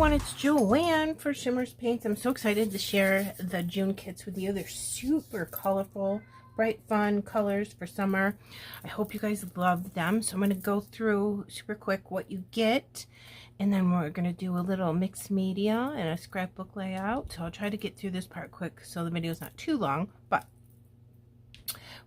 everyone, it's Joanne for Shimmerz Paints. I'm so excited to share the June kits with you. They're super colorful, bright, fun colors for summer. I hope you guys love them. So I'm going to go through super quick what you get, and then we're going to do a little mixed media and a scrapbook layout. So I'll try to get through this part quick so the video is not too long, but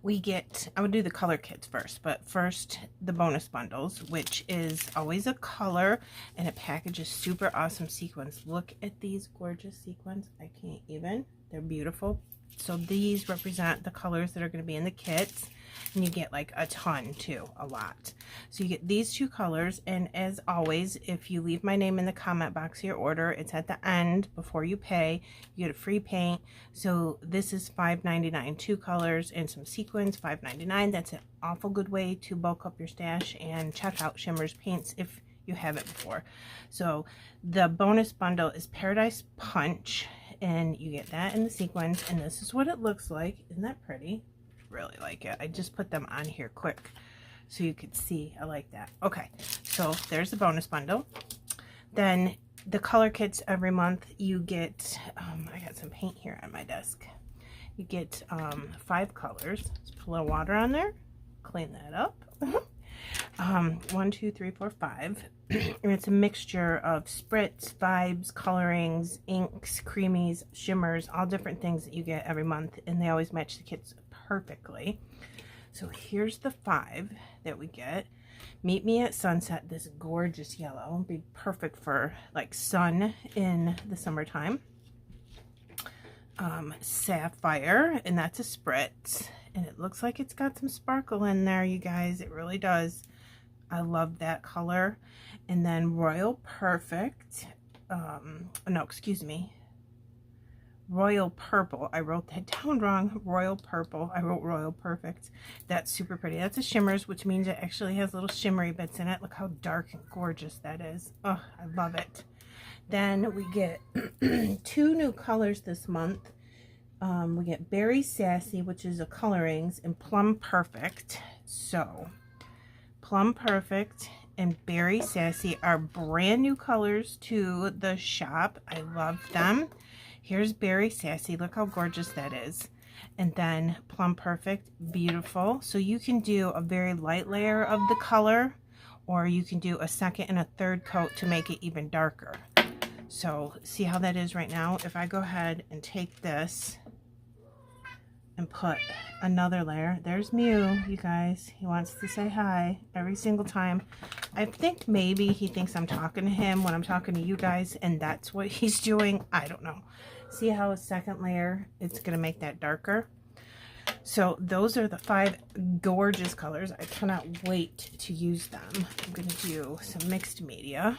we get, I would do the color kits first, but first the bonus bundles, which is always a color, and it packages super awesome sequins. Look at these gorgeous sequins. I can't even, they're beautiful. So these represent the colors that are going to be in the kits, and you get like a ton too, a lot. So you get these two colors, and as always, if you leave my name in the comment box of your order, it's at the end before you pay. You get a free paint. So this is $5.99, two colors and some sequins, $5.99. That's an awful good way to bulk up your stash, and check out Shimmerz Paints if you haven't before. So the bonus bundle is Paradise Punch, and you get that in the sequins, and this is what it looks like. Isn't that pretty? Really like it. I just put them on here quick so you could see. I like that. Okay, so there's the bonus bundle. Then the color kits every month you get, I got some paint here on my desk. You get 5 colors. Let's put a little water on there, clean that up. 1, 2, 3, 4, 5. And it's a mixture of spritz, vibes, colorings, inks, creamies, shimmers, all different things that you get every month, and they always match the kits perfectly. So here's the 5 that we get. Meet Me at Sunset, this gorgeous yellow, be perfect for like sun in the summertime. Sapphire, and that's a spritz, and it looks like it's got some sparkle in there, you guys. It really does. I love that color. And then Royal Perfect, no, excuse me, Royal Purple. I wrote that down wrong. Royal Purple. I wrote Royal Perfect. That's super pretty. That's a Shimmerz, which means it actually has little shimmery bits in it. Look how dark and gorgeous that is. Oh, I love it. Then we get 2 new colors this month. We get Berry Sassy, which is a colorings, and Plum Perfect. So Plum Perfect and Berry Sassy are brand new colors to the shop. I love them. Here's Berry Sassy. Look how gorgeous that is. And then Plum Perfect, beautiful. So you can do a very light layer of the color, or you can do a second and a third coat to make it even darker. So see how that is right now? If I go ahead and take this and put another layer, there's Mew, you guys. He wants to say hi every single time. I think maybe he thinks I'm talking to him when I'm talking to you guys, and that's what he's doing. I don't know. See how a second layer, it's gonna make that darker. So those are the 5 gorgeous colors. I cannot wait to use them. I'm gonna do some mixed media.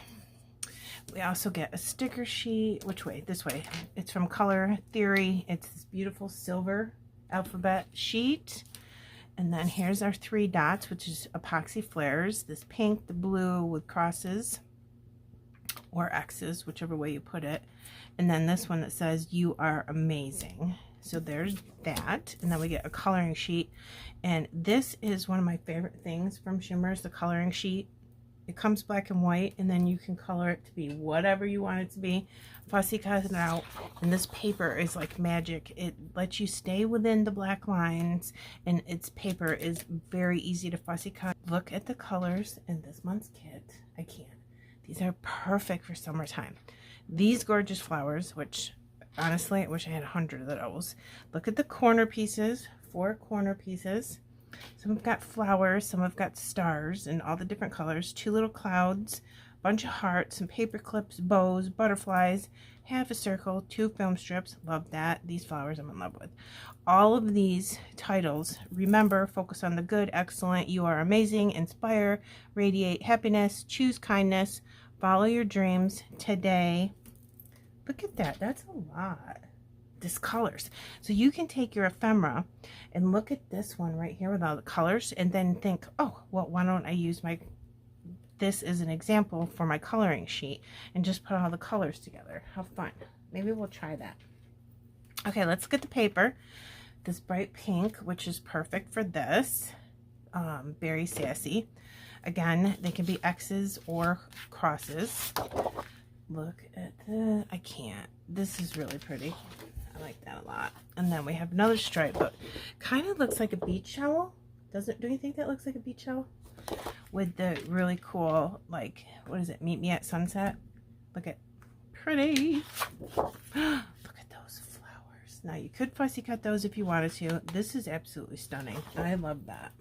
We also get a sticker sheet. Which way? This way. It's from Color Theory. It's this beautiful silver alphabet sheet. And then here's our 3 dots, which is epoxy flares. This pink, the blue with crosses or X's, whichever way you put it. And then this one that says, "You are amazing." So there's that. And then we get a coloring sheet. And this is one of my favorite things from Shimmerz, the coloring sheet. It comes black and white, and then you can color it to be whatever you want it to be. Fussy cut it out, and this paper is like magic. It lets you stay within the black lines, and its paper is very easy to fussy cut. Look at the colors in this month's kit. I can't. These are perfect for summertime. These gorgeous flowers, which honestly I wish I had 100 of those. Look at the corner pieces, 4 corner pieces. Some have got flowers, some have got stars in all the different colors, 2 little clouds, a bunch of hearts, some paper clips, bows, butterflies, half a circle, 2 film strips. Love that. These flowers I'm in love with. All of these titles, remember, focus on the good, excellent, you are amazing, inspire, radiate happiness, choose kindness, follow your dreams today. Look at that. That's a lot. This colors. So you can take your ephemera and look at this one right here with all the colors, and then think, oh, well, why don't I use this as an example for my coloring sheet and just put all the colors together. How fun. Maybe we'll try that. Okay, let's look at the paper. This bright pink, which is perfect for this. Berry Sassy. Again, they can be X's or crosses. Look at the, I can't. This is really pretty. I like that a lot. And then we have another stripe, but kind of looks like a beach towel. Doesn't, do you think that looks like a beach towel? With the really cool, like, what is it? Meet me at sunset. Look at, pretty. Look at those flowers. Now you could fussy cut those if you wanted to. This is absolutely stunning. I love that.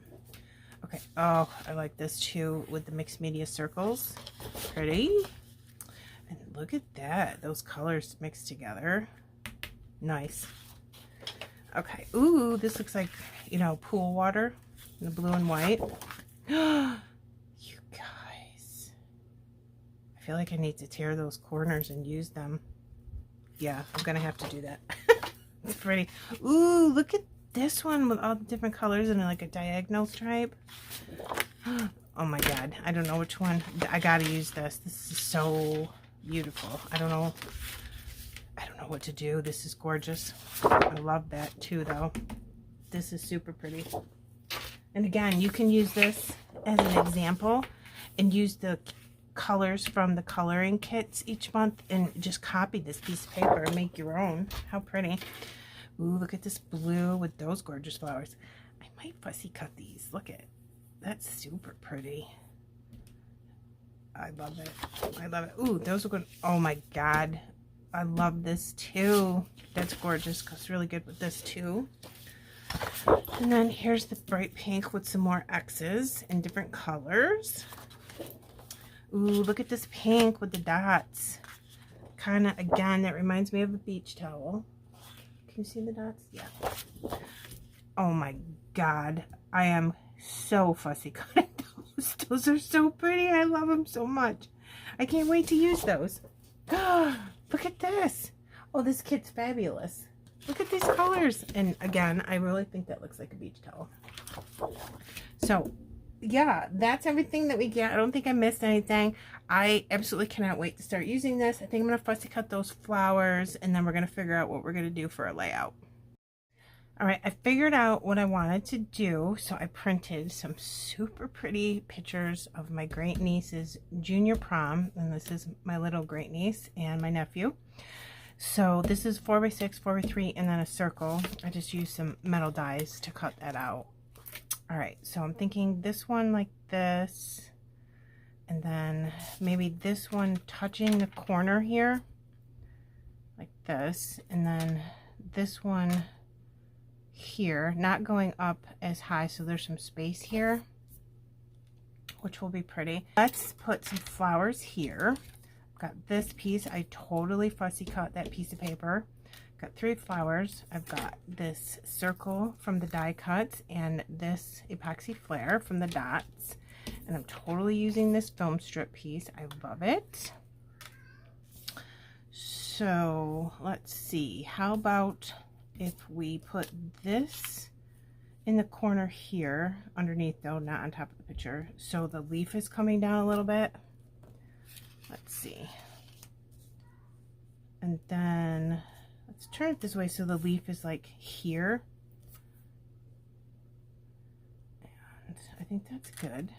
Okay. Oh, I like this too with the mixed media circles. Pretty. And look at that. Those colors mixed together. Nice. Okay. Ooh, this looks like, you know, pool water. The blue and white. You guys. I feel like I need to tear those corners and use them. Yeah, I'm going to have to do that. It's pretty. Ooh, look at this one with all the different colors and like a diagonal stripe. Oh my God. I don't know which one. I got to use this. This is so beautiful. I don't know what to do. This is gorgeous. I love that too though. This is super pretty. And again, you can use this as an example and use the colors from the coloring kits each month and just copy this piece of paper and make your own. How pretty. Ooh, look at this blue with those gorgeous flowers. I might fussy cut these. Look at, that's super pretty. I love it. I love it. Ooh, those are good. Oh my God. I love this too. That's gorgeous. Goes really good with this too. And then here's the bright pink with some more X's in different colors. Ooh, look at this pink with the dots. Kind of, again, that reminds me of a beach towel. Can you see the dots? Yeah. Oh my God. I am so fussy cutting those. Those are so pretty. I love them so much. I can't wait to use those. Look at this. Oh, this kit's fabulous. Look at these colors. And again, I really think that looks like a beach towel. So, yeah, that's everything that we get. I don't think I missed anything. I absolutely cannot wait to start using this. I think I'm going to fussy cut those flowers, and then we're going to figure out what we're going to do for a layout. All right, I figured out what I wanted to do, so I printed some super pretty pictures of my great niece's junior prom, and this is my little great niece and my nephew. So this is 4x6, 4x3, and then a circle. I just used some metal dies to cut that out. All right, so I'm thinking this one like this, and then maybe this one touching the corner here, like this, and then this one here, not going up as high, so there's some space here, which will be pretty. Let's put some flowers here. I've got this piece. I totally fussy cut that piece of paper. Got 3 flowers. I've got this circle from the die cuts and this epoxy flare from the dots, and I'm totally using this film strip piece. I love it. So let's see, how about if we put this in the corner here, underneath though, not on top of the picture, so the leaf is coming down a little bit. Let's see. And then let's turn it this way so the leaf is like here. And I think that's good.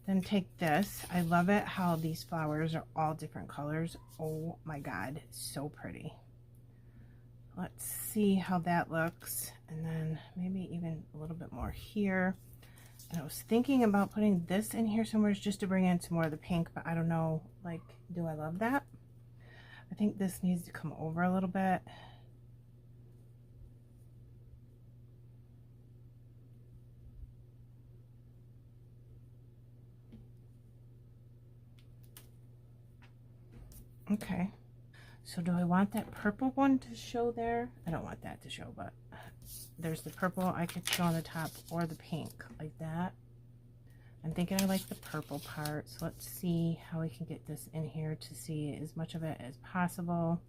Then take this. I love it how these flowers are all different colors. Oh my God, so pretty. Let's see how that looks, and then maybe even a little bit more here. And I was thinking about putting this in here somewhere just to bring in some more of the pink, but I don't know, like, do I love that? I think this needs to come over a little bit. Okay. So do I want that purple one to show there? I don't want that to show, but there's the purple I could show on the top, or the pink like that. I'm thinking I like the purple part, so let's see how we can get this in here to see as much of it as possible.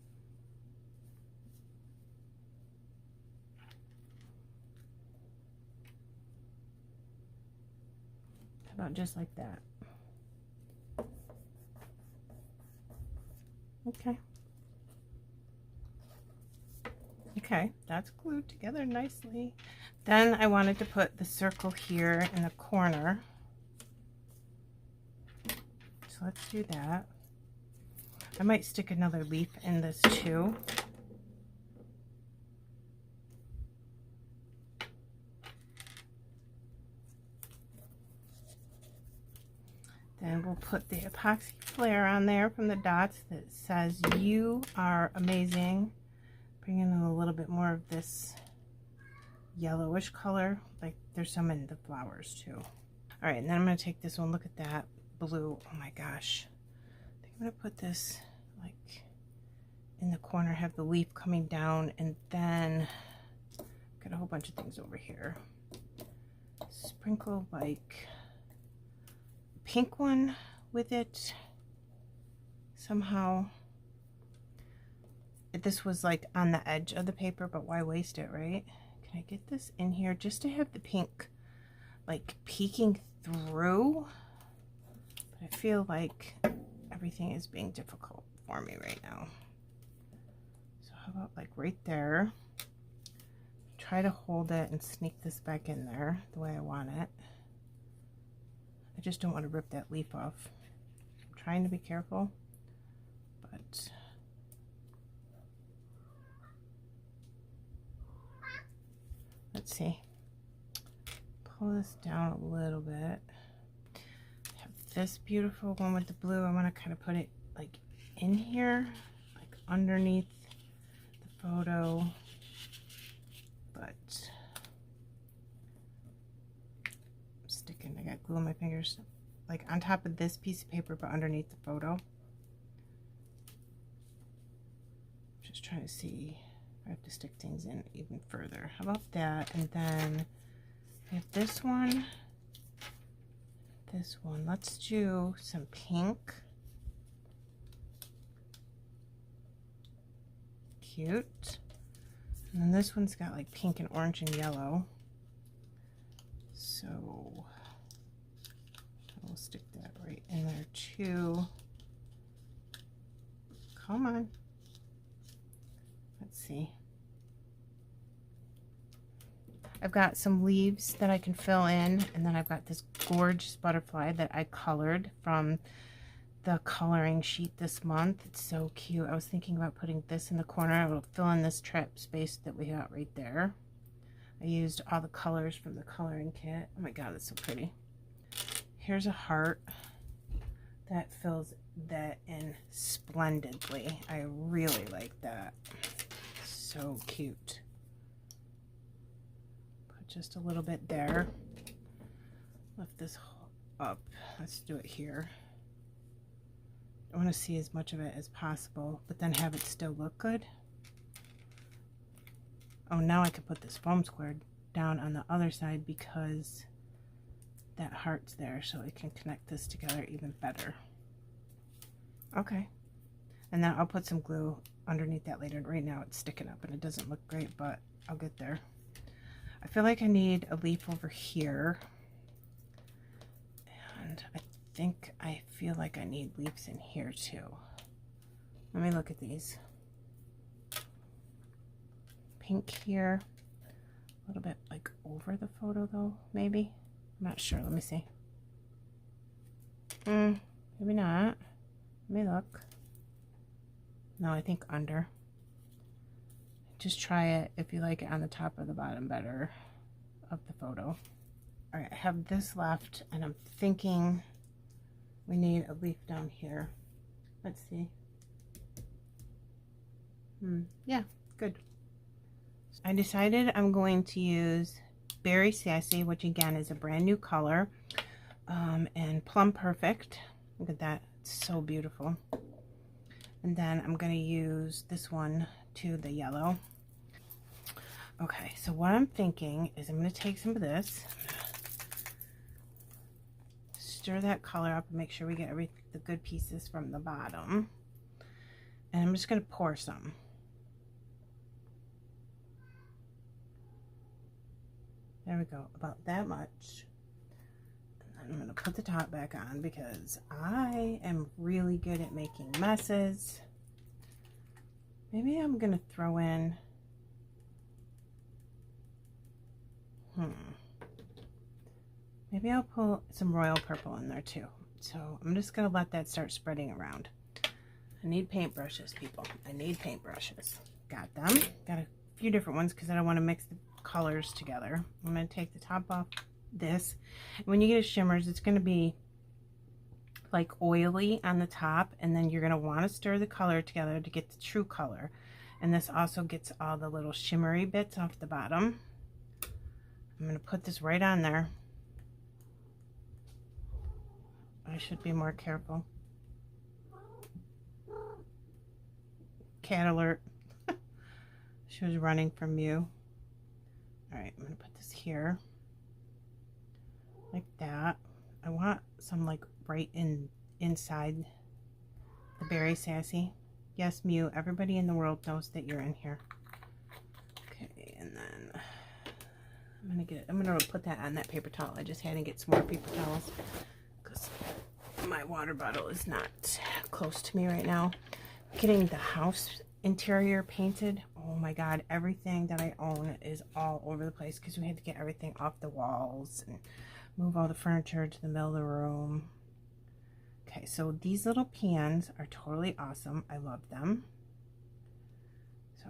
How about just like that? Okay. Okay, that's glued together nicely. Then I wanted to put the circle here in the corner. So let's do that. I might stick another leaf in this too. Then we'll put the epoxy flare on there from the dots that says "You are amazing." Bringing in a little bit more of this yellowish color, like there's some in the flowers too. All right, and then I'm going to take this one. Look at that blue. Oh my gosh. I think I'm going to put this like in the corner, have the leaf coming down, and then got a whole bunch of things over here. Sprinkle like pink one with it somehow. This was like on the edge of the paper, but why waste it, right? Can I get this in here just to have the pink like peeking through? But I feel like everything is being difficult for me right now. So how about like right there? Try to hold it and sneak this back in there the way I want it. I just don't want to rip that leaf off. I'm trying to be careful, but let's see. Pull this down a little bit. Have this beautiful one with the blue. I want to kind of put it like in here, like underneath the photo, but I got glue on my fingers, like on top of this piece of paper, but underneath the photo. Just trying to see if I have to stick things in even further. How about that? And then I have this one, this one. Let's do some pink. Cute. And then this one's got like pink and orange and yellow. So we'll stick that right in there too. Come on. Let's see. I've got some leaves that I can fill in, and then I've got this gorgeous butterfly that I colored from the coloring sheet this month. It's so cute. I was thinking about putting this in the corner. It'll fill in this trap space that we got right there. I used all the colors from the coloring kit. Oh my god, it's so pretty. Here's a heart that fills that in splendidly. I really like that. So cute. Put just a little bit there. Lift this up. Let's do it here. I want to see as much of it as possible, but then have it still look good. Oh, now I can put this foam square down on the other side because that heart's there, so it can connect this together even better. Okay. And then I'll put some glue underneath that later. Right now it's sticking up and it doesn't look great, but I'll get there. I feel like I need a leaf over here. And I feel like I need leaves in here too. Let me look at these. Pink here, a little bit like over the photo though, maybe. I'm not sure. Let me see. Maybe not. Let me look. No, I think under. Just try it if you like it on the top or the bottom better of the photo. All right, I have this left, and I'm thinking we need a leaf down here. Let's see. Yeah, good. I decided I'm going to use Berry Sassy, which again is a brand new color, and Plum Perfect. Look at that, it's so beautiful. And then I'm going to use this one to the yellow. Okay, so what I'm thinking is I'm going to take some of this, stir that color up and make sure we get the good pieces from the bottom, and I'm just going to pour some. There we go, about that much. And then I'm going to put the top back on because I am really good at making messes. Maybe I'm going to throw in, maybe I'll pull some royal purple in there too. So I'm just going to let that start spreading around. I need paintbrushes, people. I need paintbrushes. Got them. Got a few different ones because I don't want to mix the colors together. I'm going to take the top off this. When you get a Shimmerz, it's going to be like oily on the top, and then you're going to want to stir the color together to get the true color. And this also gets all the little shimmery bits off the bottom. I'm going to put this right on there. I should be more careful. Cat alert. She was running from you. Alright, I'm going to put this here. Like that. I want some like right inside the Berry Sassy. Yes, Mew, everybody in the world knows that you're in here. Okay, and then I'm gonna put that on that paper towel. I just had to get some more paper towels because my water bottle is not close to me right now. Getting the house interior painted. Oh my god, everything that I own is all over the place because we had to get everything off the walls and move all the furniture to the middle of the room. Okay, so these little pans are totally awesome. I love them. So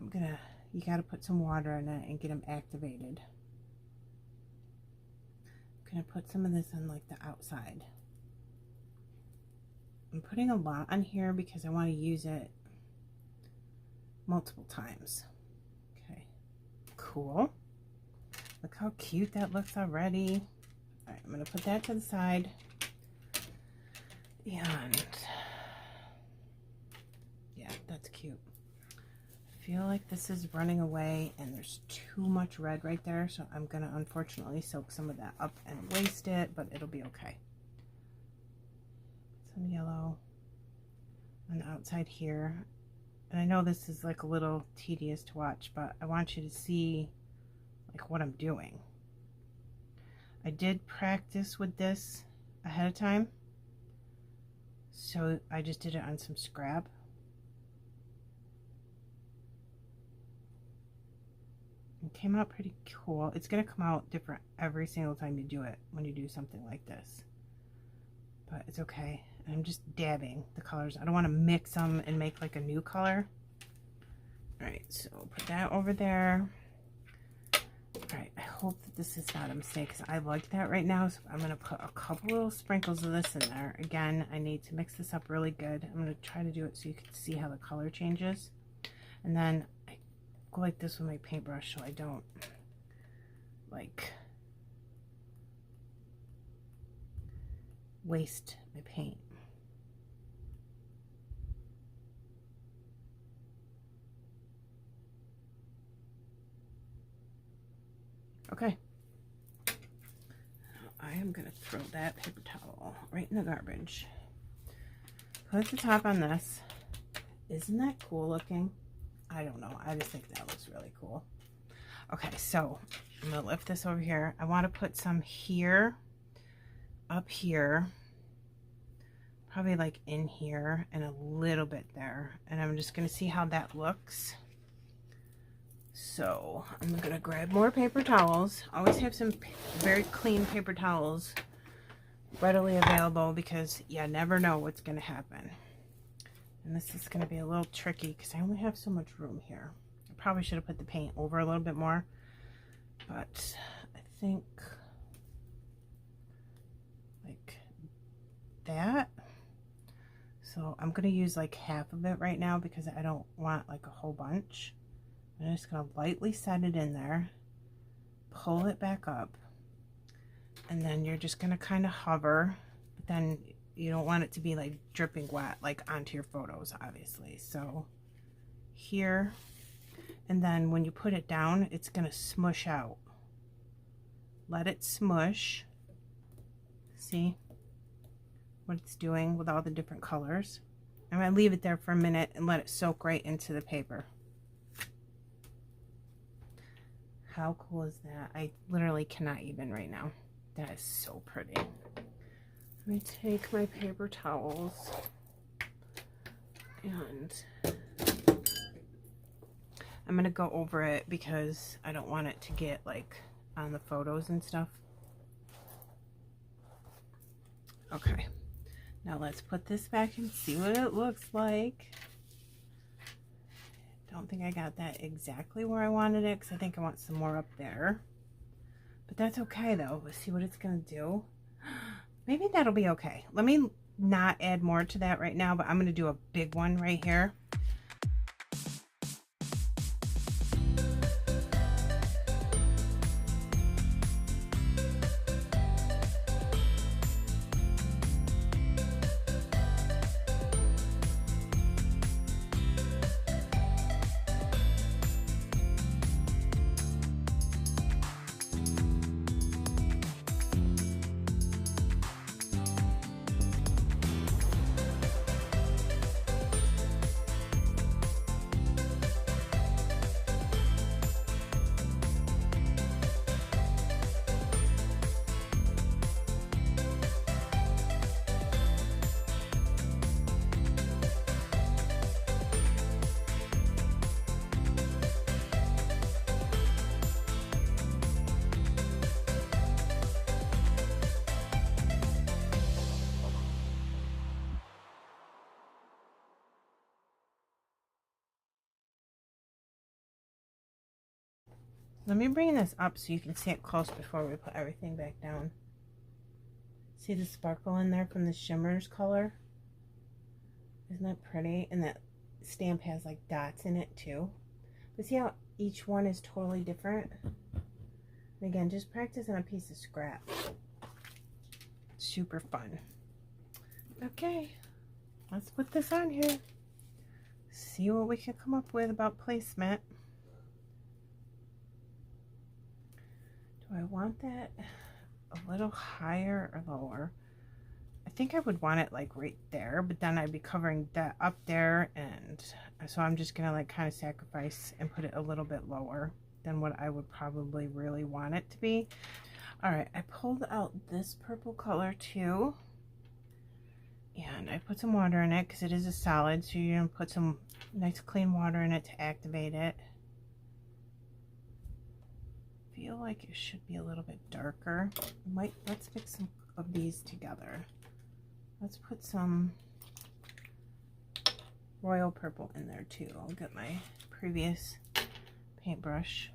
you gotta put some water in it and get them activated. I'm gonna put some of this on like the outside. I'm putting a lot on here because I want to use it multiple times. Okay, cool. Look how cute that looks already. All right, I'm gonna put that to the side. And yeah, that's cute. I feel like this is running away and there's too much red right there, so I'm gonna unfortunately soak some of that up and waste it, but it'll be okay. Some yellow on the outside here. And I know this is like a little tedious to watch, but I want you to see like what I'm doing. I did practice with this ahead of time. So I just did it on some scrap. It came out pretty cool. It's going to come out different every single time you do it when you do something like this. But it's okay. I'm just dabbing the colors. I don't want to mix them and make like a new color. Alright, so put that over there. Alright, I hope that this is not a mistake because I like that right now. So I'm going to put a couple little sprinkles of this in there. Again, I need to mix this up really good. I'm going to try to do it so you can see how the color changes. And then I go like this with my paintbrush so I don't like waste my paint. Okay, I am going to throw that paper towel right in the garbage. Put the top on this. Isn't that cool looking? I don't know. I just think that looks really cool. Okay, so I'm going to lift this over here. I want to put some here, up here, probably like in here, and a little bit there. And I'm just going to see how that looks. So I'm going to grab more paper towels. Always have some very clean paper towels readily available because you never know what's going to happen. And this is going to be a little tricky because I only have so much room here. I probably should have put the paint over a little bit more, but I think like that. So I'm going to use like half of it right now because I don't want like a whole bunch. I'm just going to lightly set it in there, pull it back up, and then you're just going to kind of hover, but then you don't want it to be like dripping wet like onto your photos, obviously. So here, and then when you put it down, it's going to smush out. Let it smush. See what it's doing with all the different colors? I'm going to leave it there for a minute and let it soak right into the paper. How cool is that? I literally cannot even right now. That is so pretty. Let me take my paper towels and I'm going to go over it because I don't want it to get like on the photos and stuff. Okay. Now let's put this back and see what it looks like. Don't think I got that exactly where I wanted it because I think I want some more up there. But that's okay though. Let's see what it's going to do. Maybe that'll be okay. Let me not add more to that right now, but I'm going to do a big one right here. Let me bring this up so you can see it close before we put everything back down. See the sparkle in there from the Shimmerz color? Isn't that pretty? And that stamp has like dots in it too. But see how each one is totally different? And again, just practice on a piece of scrap. Super fun. Okay, let's put this on here. See what we can come up with about placement. Do I want that a little higher or lower? I think I would want it like right there, but then I'd be covering that up there, and so I'm just gonna like kind of sacrifice and put it a little bit lower than what I would probably really want it to be. All right, I pulled out this purple color too, and I put some water in it because it is a solid, so you're gonna put some nice clean water in it to activate it. I feel like it should be a little bit darker. Let's mix some of these together. Let's put some royal purple in there too. I'll get my previous paintbrush.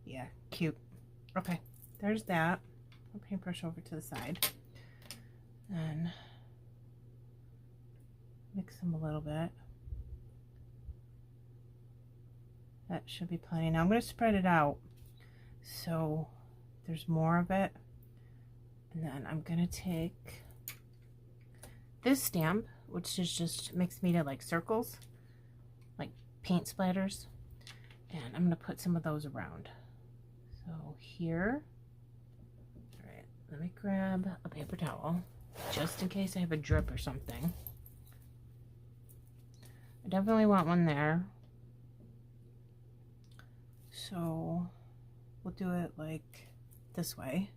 Yeah, cute. Okay, there's that. I'll paintbrush over to the side and mix them a little bit. That should be plenty. Now I'm going to spread it out so there's more of it. And then I'm going to take this stamp, which is just makes me to like circles, like paint splatters. And I'm going to put some of those around. So here, all right, let me grab a paper towel just in case I have a drip or something. I definitely want one there. So we'll do it like this way.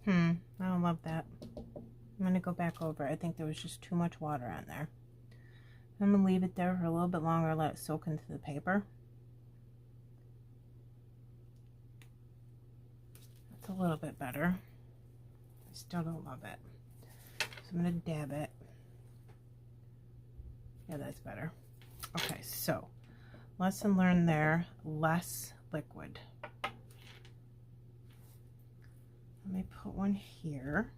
I don't love that. I'm gonna go back over. I think there was just too much water on there. I'm gonna leave it there for a little bit longer, let it soak into the paper. That's a little bit better. I still don't love it. So I'm gonna dab it. Yeah, that's better. Okay, so lesson learned there, less liquid. Let me put one here.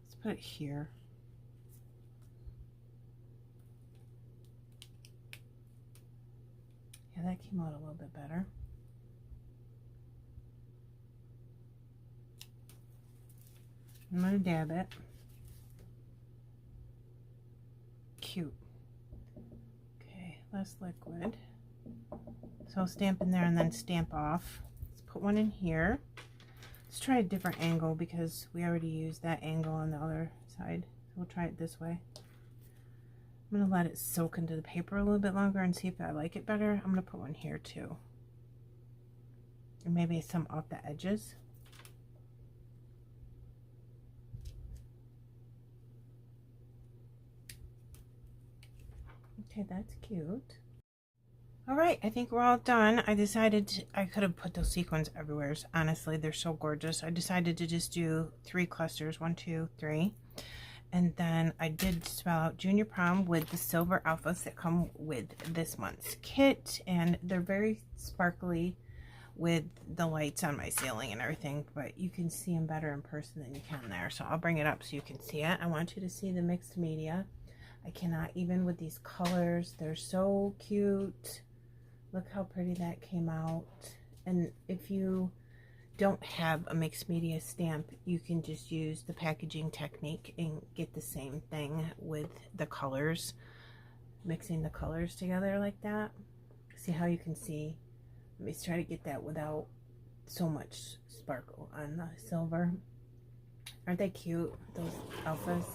Let's put it here. Yeah, that came out a little bit better. I'm gonna dab it. Cute. Okay, less liquid. So I'll stamp in there and then stamp off. Let's put one in here. Let's try a different angle because we already used that angle on the other side. So we'll try it this way. I'm gonna let it soak into the paper a little bit longer and see if I like it better. I'm gonna put one here too. And maybe some off the edges. Okay, that's cute. All right, I think we're all done. I decided I could have put those sequins everywhere. Honestly, they're so gorgeous. I decided to just do 3 clusters, 1, 2, 3. And then I did spell out Junior Prom with the silver outfits that come with this month's kit. And they're very sparkly with the lights on my ceiling and everything. But you can see them better in person than you can there. So I'll bring it up so you can see it. I want you to see the mixed media. I cannot even with these colors. They're so cute. Look how pretty that came out. And if you don't have a mixed media stamp, you can just use the packaging technique and get the same thing with the colors, mixing the colors together like that. See how you can see? Let me try to get that without so much sparkle on the silver. Aren't they cute, those alphas?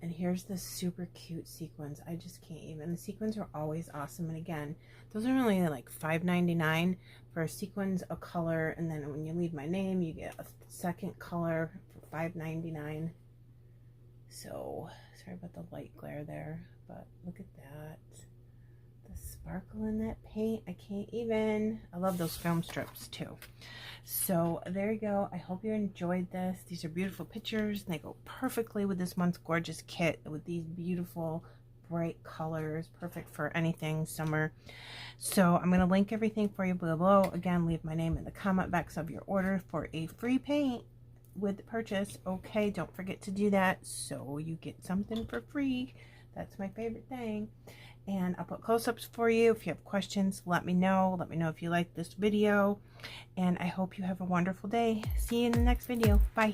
And here's the super cute sequins. I just can't even. The sequins are always awesome. And again, those are only like $5.99 for sequins, a color. And then when you leave my name, you get a second color for $5.99. So, sorry about the light glare there. But look at that. The sparkle in that paint. I can't even. I love those film strips too. So there you go. I hope you enjoyed this. These are beautiful pictures. They go perfectly with this month's gorgeous kit with these beautiful bright colors. Perfect for anything summer. So I'm going to link everything for you below. Again, leave my name in the comment box of your order for a free paint with the purchase. Okay, don't forget to do that so you get something for free. That's my favorite thing. And I'll put close-ups for you. If you have questions, let me know. Let me know if you like this video. And I hope you have a wonderful day. See you in the next video. Bye.